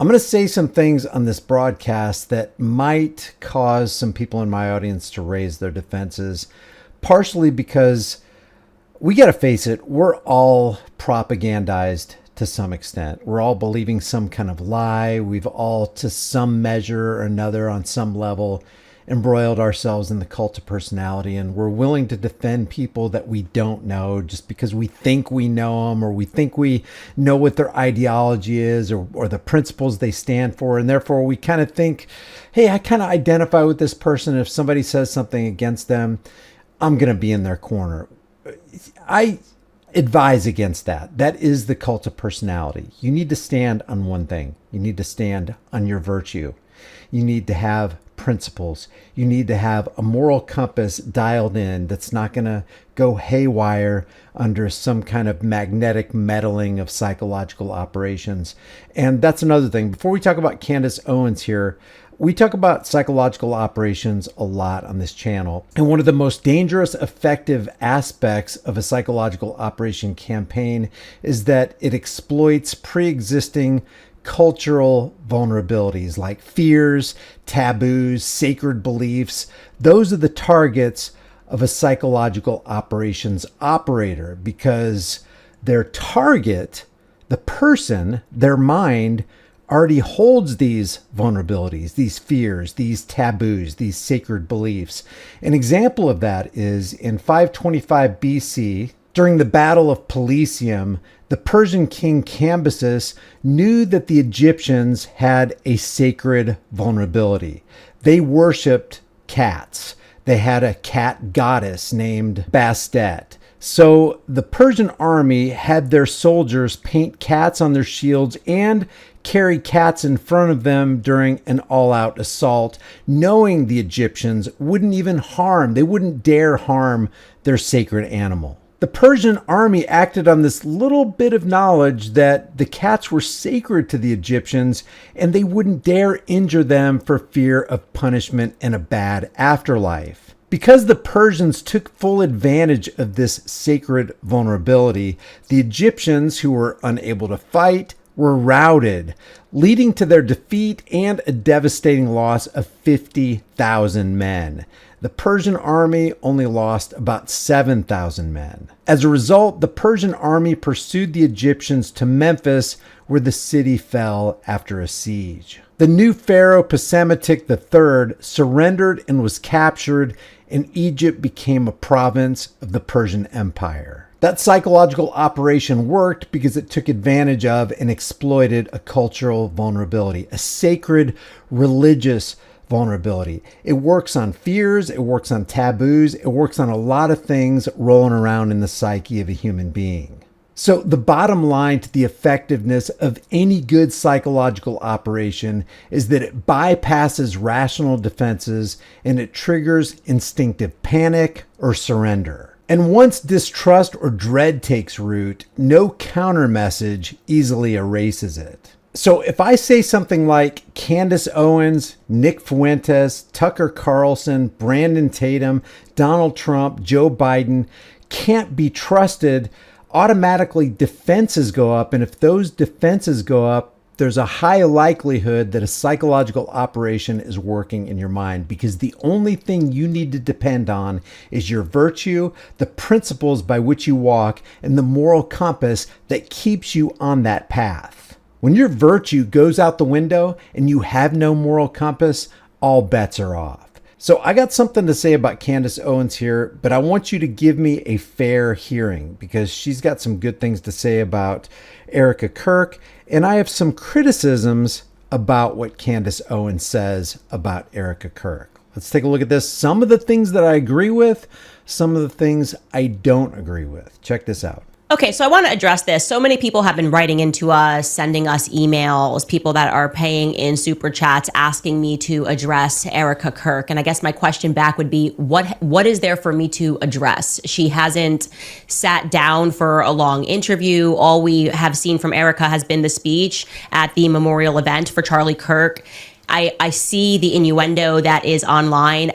I'm going to say some things on this broadcast that might cause some people in my audience to raise their defenses, partially because we got to face it, we're all propagandized to some extent. We're all believing some kind of lie. We've all, to some measure or another, on some level, embroiled ourselves in the cult of personality, and we're willing to defend people that we don't know just because we think we know them, or we think we know what their ideology is, or the principles they stand for. And therefore we kind of think, hey, I kind of identify with this person. If somebody says something against them, I'm going to be in their corner. I advise against that. That is the cult of personality. You need to stand on one thing. You need to stand on your virtue. You need to have principles. You need to have a moral compass dialed in that's not going to go haywire under some kind of magnetic meddling of psychological operations. And that's another thing. Before we talk about Candace Owens here, we talk about psychological operations a lot on this channel. And one of the most dangerous, effective aspects of a psychological operation campaign is that it exploits pre-existing cultural vulnerabilities like fears, taboos, sacred beliefs. Those are the targets of a psychological operations operator, because their target, the person, their mind, already holds these vulnerabilities, these fears, these taboos, these sacred beliefs. An example of that is in 525 BC, during the Battle of Pelusium, the Persian king Cambyses knew that the Egyptians had a sacred vulnerability. They worshipped cats. They had a cat goddess named Bastet. So the Persian army had their soldiers paint cats on their shields and carry cats in front of them during an all-out assault, knowing the Egyptians wouldn't dare harm their sacred animal. The Persian army acted on this little bit of knowledge that the cats were sacred to the Egyptians, and they wouldn't dare injure them for fear of punishment and a bad afterlife. Because the Persians took full advantage of this sacred vulnerability, the Egyptians, who were unable to fight, were routed, leading to their defeat and a devastating loss of 50,000 men. The Persian army only lost about 7,000 men. As a result, the Persian army pursued the Egyptians to Memphis, where the city fell after a siege. The new pharaoh Psamtik III surrendered and was captured, and Egypt became a province of the Persian Empire. That psychological operation worked because it took advantage of and exploited a cultural vulnerability, a sacred religious vulnerability. It works on fears, it works on taboos, it works on a lot of things rolling around in the psyche of a human being. So the bottom line to the effectiveness of any good psychological operation is that it bypasses rational defenses and it triggers instinctive panic or surrender. And once distrust or dread takes root, no counter message easily erases it. So if I say something like Candace Owens, Nick Fuentes, Tucker Carlson, Brandon Tatum, Donald Trump, Joe Biden can't be trusted, automatically defenses go up. And if those defenses go up, there's a high likelihood that a psychological operation is working in your mind, because the only thing you need to depend on is your virtue, the principles by which you walk, and the moral compass that keeps you on that path. When your virtue goes out the window and you have no moral compass, all bets are off. So I got something to say about Candace Owens here, but I want you to give me a fair hearing, because she's got some good things to say about Erika Kirk, and I have some criticisms about what Candace Owens says about Erika Kirk. Let's take a look at this. Some of the things that I agree with, some of the things I don't agree with. Check this out. Okay, so I want to address this. So many people have been writing into us, sending us emails, people that are paying in super chats, asking me to address Erika Kirk. And I guess my question back would be, what is there for me to address? She hasn't sat down for a long interview. All we have seen from Erika has been the speech at the memorial event for Charlie Kirk. I see the innuendo that is online.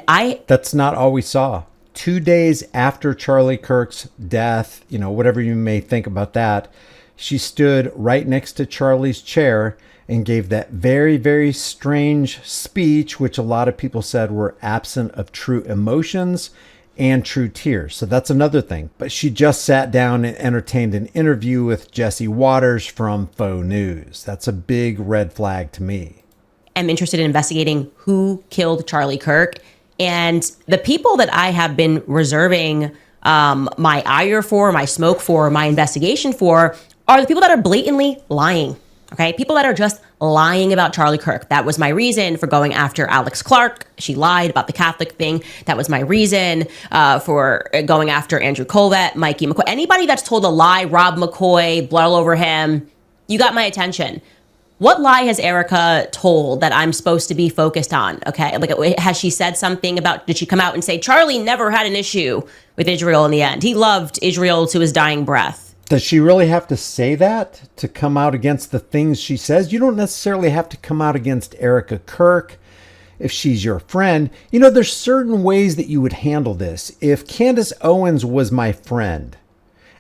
That's not all we saw. 2 days after Charlie Kirk's death, whatever you may think about that, she stood right next to Charlie's chair and gave that very, very strange speech, which a lot of people said were absent of true emotions and true tears. So that's another thing. But she just sat down and entertained an interview with Jesse Waters from Faux News. That's a big red flag to me. I'm interested in investigating who killed Charlie Kirk. And the people that I have been reserving my ire for, my smoke for, my investigation for are the people that are blatantly lying. Okay, people that are just lying about Charlie Kirk. That was my reason for going after Alex Clark. She lied about the Catholic thing. That was my reason for going after Andrew Colvett, Mikey McCoy. Anybody that's told a lie, Rob McCoy, blood all over him, you got my attention. What lie has Erika told that I'm supposed to be focused on? Okay, like, has she said something about, did she come out and say, Charlie never had an issue with Israel in the end? He loved Israel to his dying breath. Does she really have to say that to come out against the things she says? You don't necessarily have to come out against Erika Kirk if she's your friend. You know, there's certain ways that you would handle this. If Candace Owens was my friend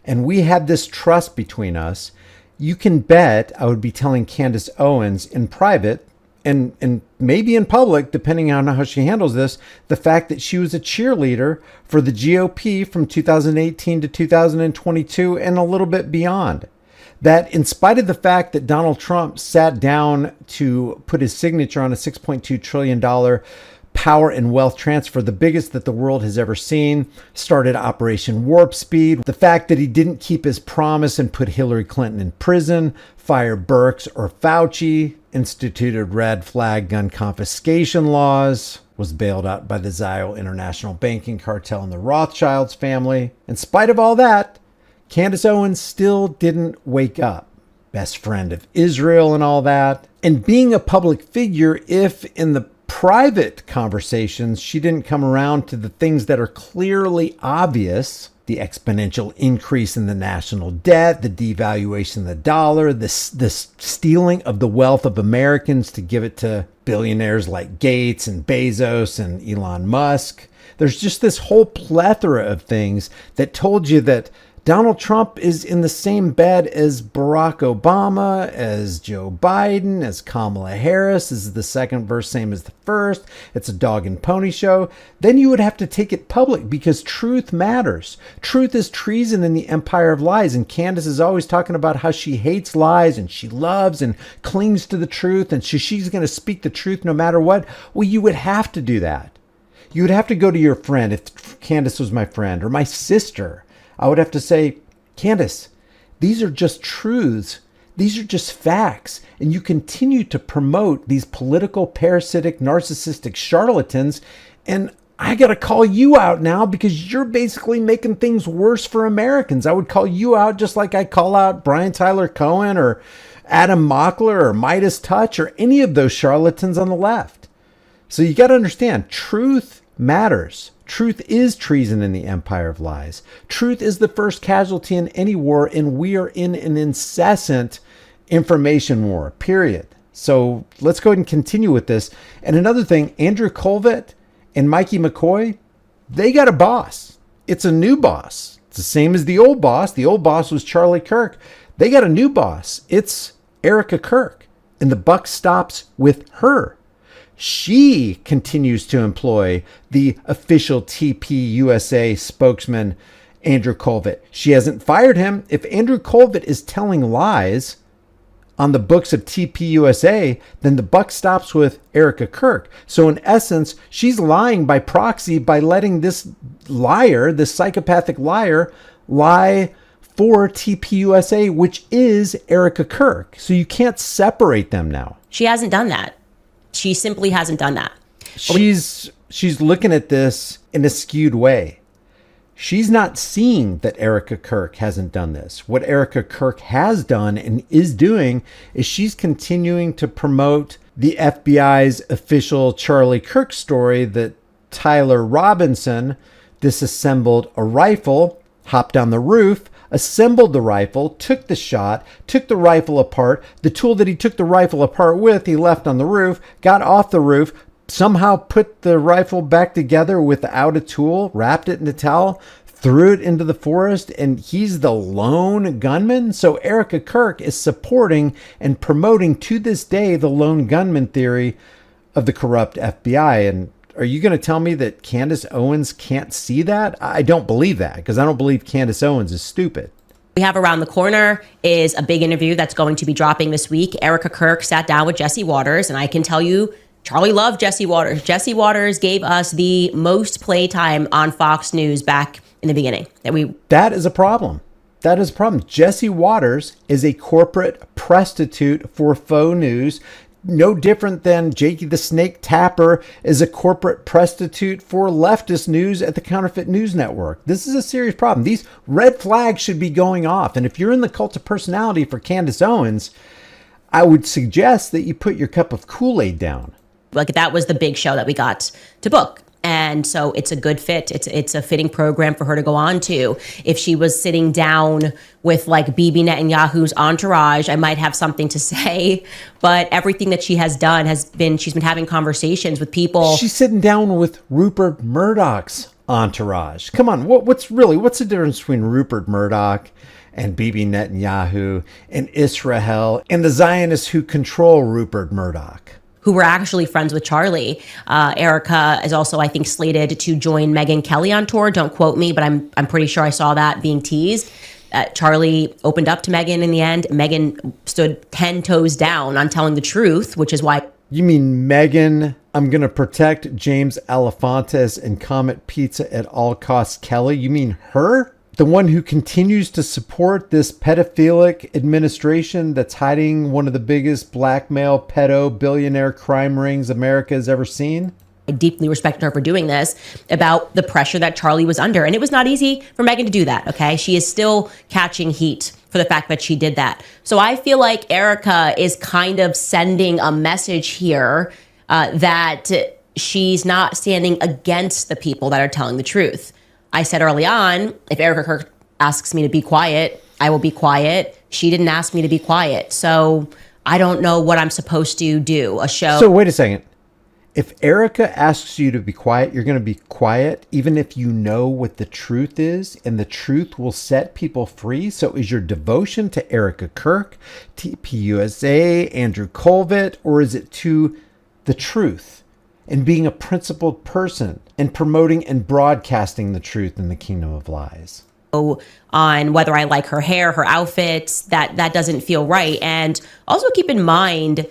and we had this trust between us, you can bet I would be telling Candace Owens in private and maybe in public, depending on how she handles this, the fact that she was a cheerleader for the GOP from 2018 to 2022 and a little bit beyond. That in spite of the fact that Donald Trump sat down to put his signature on a $6.2 trillion power and wealth transfer, the biggest that the world has ever seen, started Operation Warp Speed. The fact that he didn't keep his promise and put Hillary Clinton in prison, fire Birx or Fauci, instituted red flag gun confiscation laws, was bailed out by the Zio International Banking Cartel and the Rothschilds family. In spite of all that, Candace Owens still didn't wake up. Best friend of Israel and all that. And being a public figure, if in the private conversations she didn't come around to the things that are clearly obvious, the exponential increase in the national debt, the devaluation of the dollar, this stealing of the wealth of Americans to give it to billionaires like Gates and Bezos and Elon Musk. There's just this whole plethora of things that told you that Donald Trump is in the same bed as Barack Obama, as Joe Biden, as Kamala Harris. This is the second verse, same as the first. It's a dog and pony show. Then you would have to take it public because truth matters. Truth is treason in the empire of lies. And Candace is always talking about how she hates lies and she loves and clings to the truth. And she's going to speak the truth no matter what. Well, you would have to do that. You would have to go to your friend, if Candace was my friend, or my sister. I would have to say, Candace, these are just truths. These are just facts. And you continue to promote these political, parasitic, narcissistic charlatans. And I got to call you out now because you're basically making things worse for Americans. I would call you out just like I call out Brian Tyler Cohen or Adam Mockler or Midas Touch or any of those charlatans on the left. So you got to understand, truth matters. Truth is treason in the empire of lies. Truth is the first casualty in any war, and we are in an incessant information war, period. So let's go ahead and continue with this. And another thing, Andrew Colvett and Mikey McCoy, they got a boss. It's a new boss. It's the same as the old boss. The old boss was Charlie Kirk. They got a new boss. It's Erika Kirk. And the buck stops with her. She continues to employ the official TPUSA spokesman, Andrew Colvett. She hasn't fired him. If Andrew Colvett is telling lies on the books of TPUSA, then the buck stops with Erika Kirk. So in essence, she's lying by proxy by letting this liar, this psychopathic liar, lie for TPUSA, which is Erika Kirk. So you can't separate them now. She hasn't done that. She simply hasn't done that. She's looking at this in a skewed way. She's not seeing that Erika Kirk hasn't done this. What Erika Kirk has done and is doing is she's continuing to promote the FBI's official Charlie Kirk story that Tyler Robinson disassembled a rifle, hopped on the roof, assembled the rifle, took the shot, took the rifle apart. The tool that he took the rifle apart with, he left on the roof, got off the roof, somehow put the rifle back together without a tool, wrapped it in a towel, threw it into the forest, and he's the lone gunman. So Erika Kirk is supporting and promoting to this day the lone gunman theory of the corrupt FBI. And are you going to tell me that Candace Owens can't see that? I don't believe that, because I don't believe Candace Owens is stupid. We have around the corner is a big interview that's going to be dropping this week. Erika Kirk sat down with Jesse Waters, and I can tell you, Charlie loved Jesse Waters. Jesse Waters gave us the most playtime on Fox News back in the beginning. That is a problem. That is a problem. Jesse Waters is a corporate prostitute for faux news. No different than Jakey the Snake Tapper is a corporate prostitute for leftist news at the Counterfeit News Network. This is a serious problem. These red flags should be going off. And if you're in the cult of personality for Candace Owens, I would suggest that you put your cup of Kool-Aid down. Like, that was the big show that we got to book. And so it's a good fit. It's a fitting program for her to go on to. If she was sitting down with like Bibi Netanyahu's entourage, I might have something to say. But everything that she has done she's been having conversations with people. She's sitting down with Rupert Murdoch's entourage. Come on, what's the difference between Rupert Murdoch and Bibi Netanyahu and Israel and the Zionists who control Rupert Murdoch? Who were actually friends with Charlie. Erika is also, I think, slated to join Megyn Kelly on tour. Don't quote me, but I'm pretty sure I saw that being teased. Charlie opened up to Megyn in the end. Megyn stood 10 toes down on telling the truth, which is why. You mean Megyn, I'm going to protect James Alefantis and Comet Pizza at all costs Kelly? You mean her? The one who continues to support this pedophilic administration that's hiding one of the biggest blackmail pedo billionaire crime rings America has ever seen? I deeply respect her for doing this, about the pressure that Charlie was under. And it was not easy for Megyn to do that, okay? She is still catching heat for the fact that she did that. So I feel like Erika is kind of sending a message here that she's not standing against the people that are telling the truth. I said early on, if Erika Kirk asks me to be quiet, I will be quiet. She didn't ask me to be quiet. So I don't know what I'm supposed to do. A show. So wait a second. If Erika asks you to be quiet, you're going to be quiet, even if you know what the truth is, and the truth will set people free. So is your devotion to Erika Kirk, TPUSA, Andrew Colvett, or is it to the truth and being a principled person and promoting and broadcasting the truth in the kingdom of lies? On whether I like her hair, her outfits, that doesn't feel right. And also keep in mind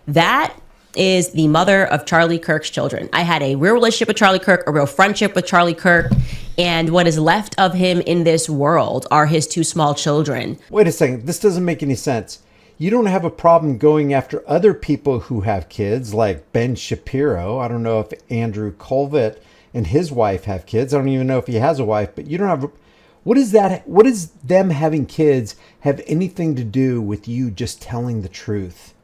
that is the mother of Charlie Kirk's children. I had a real relationship with Charlie Kirk, a real friendship with Charlie Kirk, and what is left of him in this world are his two small children. Wait a second, this doesn't make any sense. You don't have a problem going after other people who have kids, like Ben Shapiro. I don't know if Andrew Colvett and his wife have kids. I don't even know if he has a wife, but you don't have. What is that? What does them having kids have anything to do with you just telling the truth?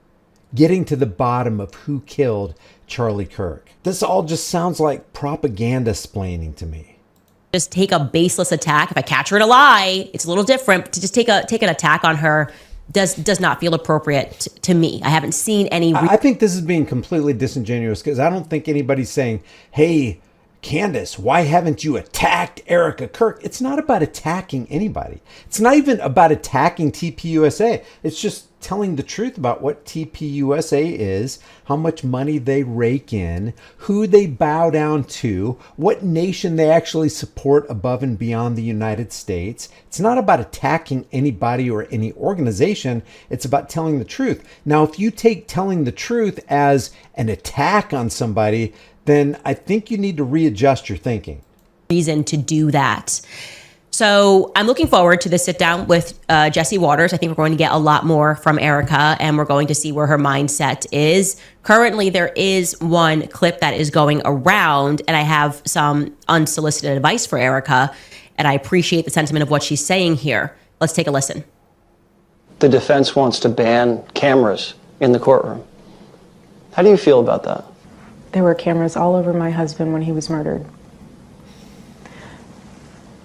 Getting to the bottom of who killed Charlie Kirk. This all just sounds like propaganda splaining to me. Just take a baseless attack. If I catch her in a lie, it's a little different. But to just take an attack on her does not feel appropriate to me. I haven't seen any. I think this is being completely disingenuous, because I don't think anybody's saying, hey, Candace, why haven't you attacked Erika Kirk? It's not about attacking anybody. It's not even about attacking TPUSA. It's just telling the truth about what TPUSA is, how much money they rake in, who they bow down to, what nation they actually support above and beyond the United States. It's not about attacking anybody or any organization. It's about telling the truth. Now, if you take telling the truth as an attack on somebody, then I think you need to readjust your thinking. Reason to do that. So I'm looking forward to the sit down with Jesse Waters. I think we're going to get a lot more from Erika, and we're going to see where her mindset is. Currently, there is one clip that is going around, and I have some unsolicited advice for Erika, and I appreciate the sentiment of what she's saying here. Let's take a listen. The defense wants to ban cameras in the courtroom. How do you feel about that? There were cameras all over my husband when he was murdered.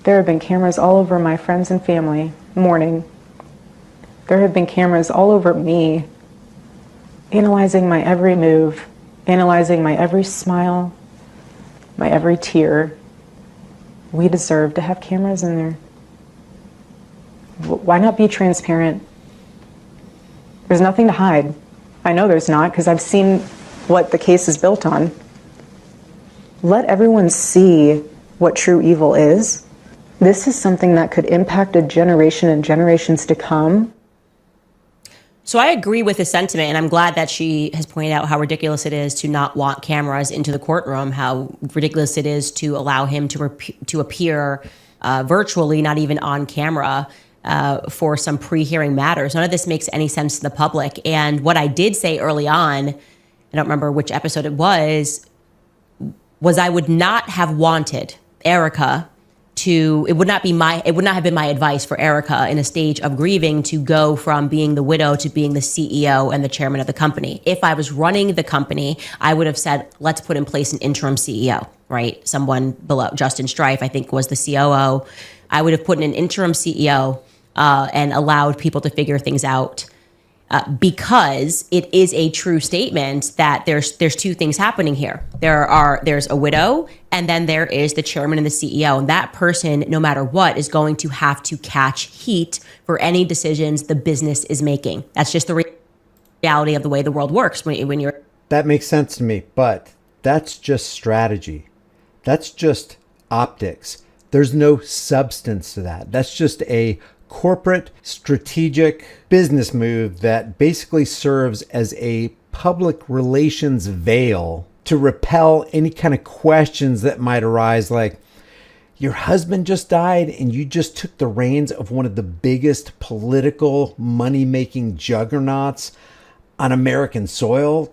There have been cameras all over my friends and family mourning. There have been cameras all over me, analyzing my every move, analyzing my every smile, my every tear. We deserve to have cameras in there. Why not be transparent? There's nothing to hide. I know there's not, because I've seen what the case is built on. Let everyone see what true evil is. This is something that could impact a generation and generations to come. So I agree with his sentiment, and I'm glad that she has pointed out how ridiculous it is to not want cameras into the courtroom, how ridiculous it is to allow him to appear virtually, not even on camera, for some pre-hearing matters. None of this makes any sense to the public. And what I did say early on, I don't remember which episode it was I would not have wanted Erika it would not have been my advice for Erika in a stage of grieving to go from being the widow to being the CEO and the chairman of the company. If I was running the company, I would have said, let's put in place an interim CEO, right? Someone below Justin Strife, I think, was the COO. I would have put in an interim CEO and allowed people to figure things out. Because it is a true statement that there's two things happening here. There's a widow, and then there is the chairman and the CEO. And that person, no matter what, is going to have to catch heat for any decisions the business is making. That's just the reality of the way the world works when you're... That makes sense to me, but that's just strategy. That's just optics. There's no substance to that. That's just a corporate strategic business move that basically serves as a public relations veil to repel any kind of questions that might arise, like, your husband just died and you just took the reins of one of the biggest political money-making juggernauts on American soil.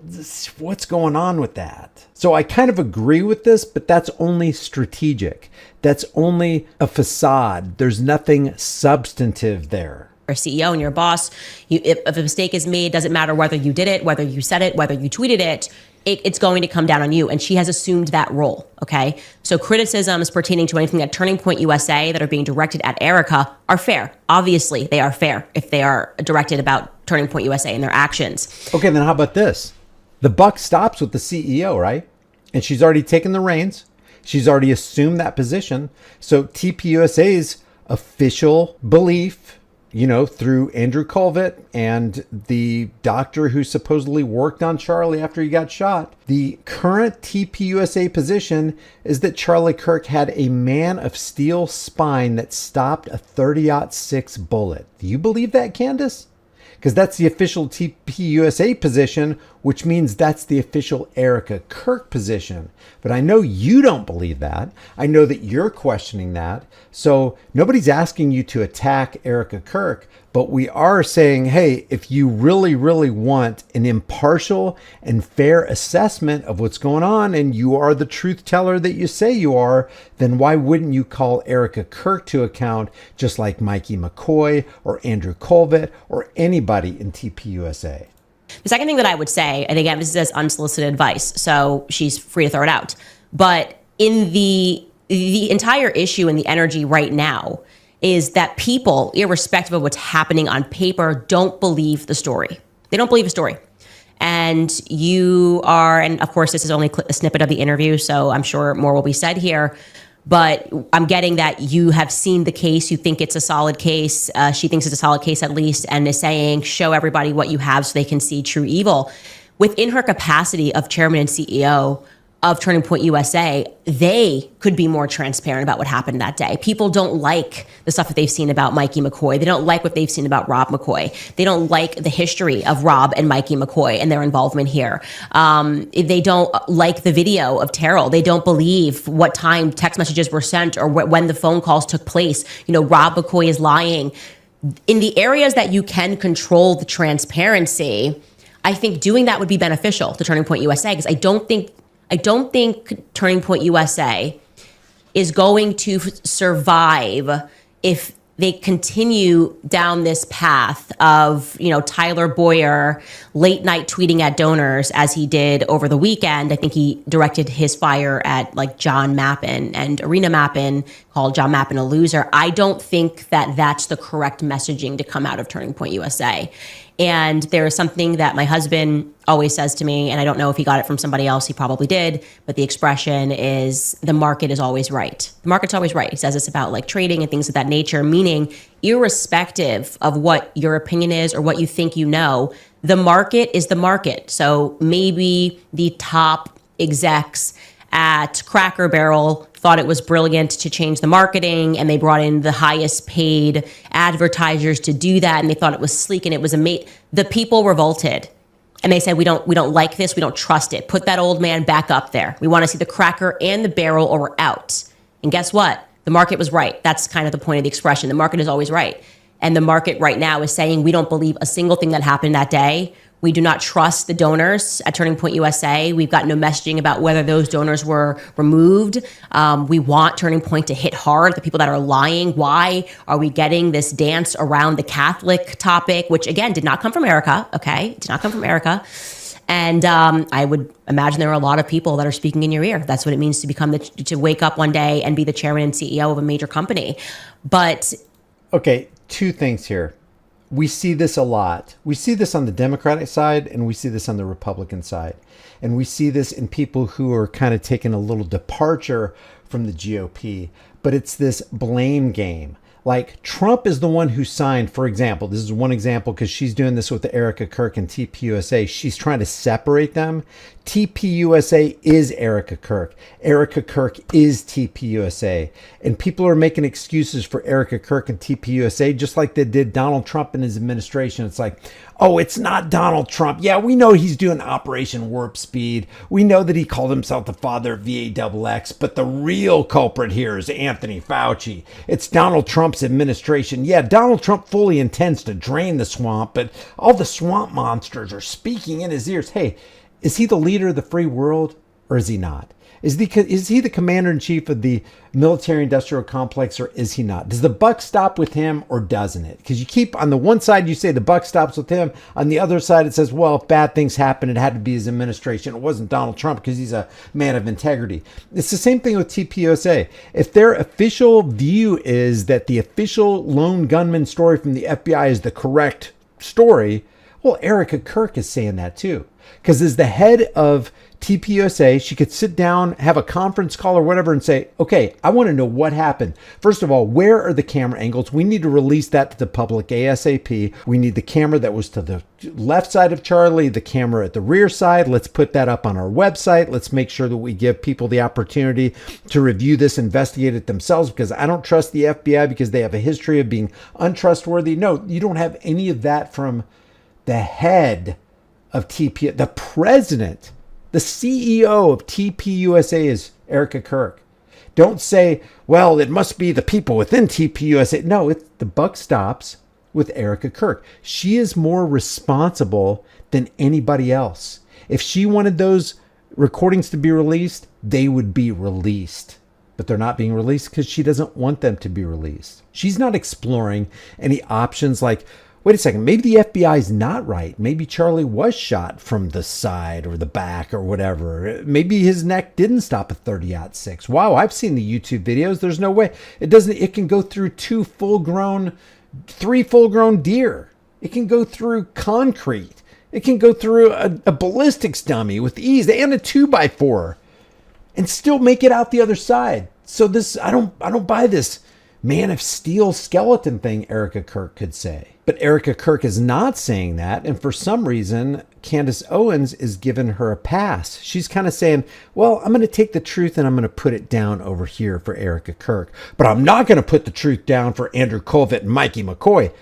What's going on with that? So I kind of agree with this, but that's only strategic. That's only a facade. There's nothing substantive there. Your CEO and your boss, if a mistake is made, doesn't matter whether you did it, whether you said it, whether you tweeted it, it's going to come down on you. And she has assumed that role, okay? So criticisms pertaining to anything at Turning Point USA that are being directed at Erika are fair. Obviously, they are fair if they are directed about Turning Point USA and their actions. Okay, then how about this? The buck stops with the CEO, right? And she's already taken the reins. She's already assumed that position. So TPUSA's official belief, through Andrew Colvett and the doctor who supposedly worked on Charlie after he got shot, the current TPUSA position is that Charlie Kirk had a man of steel spine that stopped a .30-06 bullet. Do you believe that, Candace? Because that's the official TPUSA position, which means that's the official Erika Kirk position. But I know you don't believe that. I know that you're questioning that. So nobody's asking you to attack Erika Kirk, but we are saying, hey, if you really, really want an impartial and fair assessment of what's going on, and you are the truth teller that you say you are, then why wouldn't you call Erika Kirk to account, just like Mikey McCoy or Andrew Colvett or anybody in TPUSA? The second thing that I would say, and again, this is unsolicited advice, so she's free to throw it out, but in the entire issue and the energy right now is that people, irrespective of what's happening on paper, don't believe the story. They don't believe a story. And you are, and of course, this is only a snippet of the interview, so I'm sure more will be said here. But I'm getting that you have seen the case. You think it's a solid case. She thinks it's a solid case at least, and is saying, show everybody what you have so they can see true evil. Within her capacity of chairman and CEO of Turning Point USA, they could be more transparent about what happened that day. People don't like the stuff that they've seen about Mikey McCoy. They don't like what they've seen about Rob McCoy. They don't like the history of Rob and Mikey McCoy and their involvement here. They don't like the video of Terrell. They don't believe what time text messages were sent or when the phone calls took place. Rob McCoy is lying. In the areas that you can control the transparency, I think doing that would be beneficial to Turning Point USA, because I don't think Turning Point USA is going to survive if they continue down this path of, Tyler Boyer late night tweeting at donors as he did over the weekend. I think he directed his fire at John Mappin and Arena Mappin, called John Mappin a loser. I don't think that that's the correct messaging to come out of Turning Point USA. And there is something that my husband always says to me, and I don't know if he got it from somebody else, he probably did, but the expression is the market is always right. The market's always right. He says this about like trading and things of that nature, meaning irrespective of what your opinion is or what you think you know, the market is the market. So maybe the top execs at Cracker Barrel thought it was brilliant to change the marketing, and they brought in the highest paid advertisers to do that, and they thought it was sleek and it was amazing. The people revolted, and they said, we don't like this, we don't trust it. Put that old man back up there. We want to see the Cracker and the Barrel, or we're out. And guess what? The market was right. That's kind of the point of the expression. The market is always right. And the market right now is saying we don't believe a single thing that happened that day. We do not trust the donors at Turning Point USA. We've got no messaging about whether those donors were removed. We want Turning Point to hit hard. The people that are lying, why are we getting this dance around the Catholic topic, which again, did not come from Erika, okay? Did not come from Erika. And I would imagine there are a lot of people that are speaking in your ear. That's what it means to become to wake up one day and be the chairman and CEO of a major company. But okay, two things here. We see this a lot. We see this on the Democratic side, and we see this on the Republican side. And we see this in people who are kind of taking a little departure from the GOP. But it's this blame game. Like, Trump is the one who signed, for example, this is one example because she's doing this with Erika, Kirk, and TPUSA. She's trying to separate them. TPUSA is Erika Kirk. Erika Kirk is TPUSA. And people are making excuses for Erika Kirk and TPUSA just like they did Donald Trump and his administration. It's like, oh, it's not Donald Trump. Yeah, we know he's doing Operation Warp Speed. We know that he called himself the father of VAXX, but the real culprit here is Anthony Fauci. It's Donald Trump's administration. Yeah, Donald Trump fully intends to drain the swamp, but all the swamp monsters are speaking in his ears. Hey, is he the leader of the free world or is he not? Is he the commander-in-chief of the military-industrial complex or is he not? Does the buck stop with him or doesn't it? Because you keep, on the one side, you say the buck stops with him. On the other side, it says, well, if bad things happen, it had to be his administration. It wasn't Donald Trump because he's a man of integrity. It's the same thing with TPUSA. If their official view is that the official lone gunman story from the FBI is the correct story, well, Erika Kirk is saying that too. Because as the head of TPUSA, she could sit down, have a conference call or whatever and say, okay, I want to know what happened. First of all, where are the camera angles? We need to release that to the public ASAP. We need the camera that was to the left side of Charlie, the camera at the rear side. Let's put that up on our website. Let's make sure that we give people the opportunity to review this, investigate it themselves, because I don't trust the FBI because they have a history of being untrustworthy. No, you don't have any of that from the head of TP, the president. The CEO of TPUSA is Erika Kirk. Don't say, well, it must be the people within TPUSA. No, the buck stops with Erika Kirk. She is more responsible than anybody else. If she wanted those recordings to be released, they would be released. But they're not being released because she doesn't want them to be released. She's not exploring any options like, wait a second, maybe the FBI is not right. Maybe Charlie was shot from the side or the back or whatever. Maybe his neck didn't stop a 30-06. Wow, I've seen the YouTube videos. There's no way. It can go through three full-grown deer. It can go through concrete. It can go through a ballistics dummy with ease and a 2x4 and still make it out the other side. So this, I don't buy this Man of Steel skeleton thing Erika Kirk could say. But Erika Kirk is not saying that, and for some reason, Candace Owens is giving her a pass. She's kind of saying, well, I'm going to take the truth and I'm going to put it down over here for Erika Kirk, but I'm not going to put the truth down for Andrew Colvett and Mikey McCoy.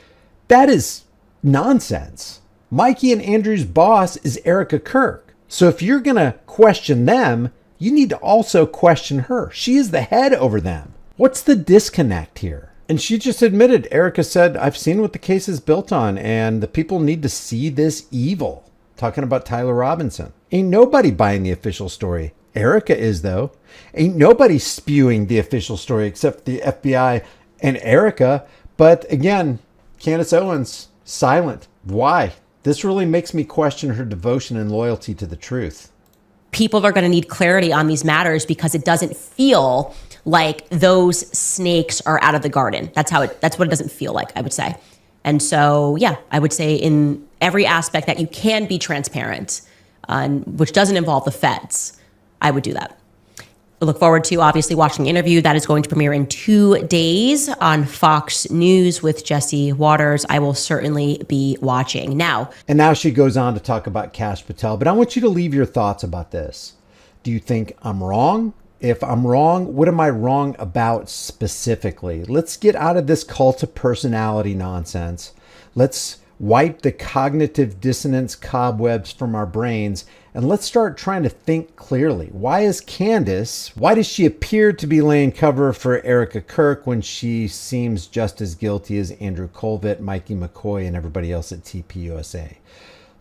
That is nonsense. Mikey and Andrew's boss is Erika Kirk. So if you're going to question them, you need to also question her. She is the head over them. What's the disconnect here? And she just admitted, Erika said, I've seen what the case is built on, and the people need to see this evil. Talking about Tyler Robinson. Ain't nobody buying the official story. Erika is, though. Ain't nobody spewing the official story except the FBI and Erika. But again, Candace Owens, silent. Why? This really makes me question her devotion and loyalty to the truth. People are going to need clarity on these matters because it doesn't feel like those snakes are out of the garden. That's what it doesn't feel like, I would say. And so, yeah, I would say in every aspect that you can be transparent, which doesn't involve the feds, I would do that. I look forward to obviously watching the interview that is going to premiere in 2 days on Fox News with Jesse Waters. I will certainly be watching. Now she goes on to talk about Kash Patel, but I want you to leave your thoughts about this. Do you think I'm wrong? If I'm wrong, what am I wrong about specifically? Let's get out of this cult of personality nonsense. Let's wipe the cognitive dissonance cobwebs from our brains, and let's start trying to think clearly. Why does she appear to be laying cover for Erika Kirk when she seems just as guilty as Andrew Colvett, Mikey McCoy, and everybody else at TPUSA?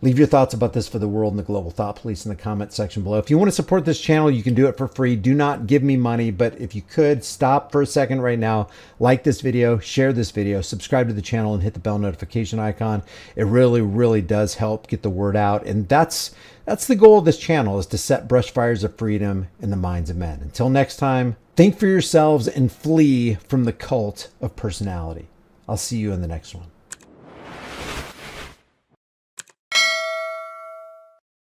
Leave your thoughts about this for the world and the global thought police in the comment section below. If you want to support this channel, you can do it for free. Do not give me money, but if you could, stop for a second right now, like this video, share this video, subscribe to the channel, and hit the bell notification icon. It really, really does help get the word out. And that's the goal of this channel, is to set brush fires of freedom in the minds of men. Until next time, think for yourselves and flee from the cult of personality. I'll see you in the next one.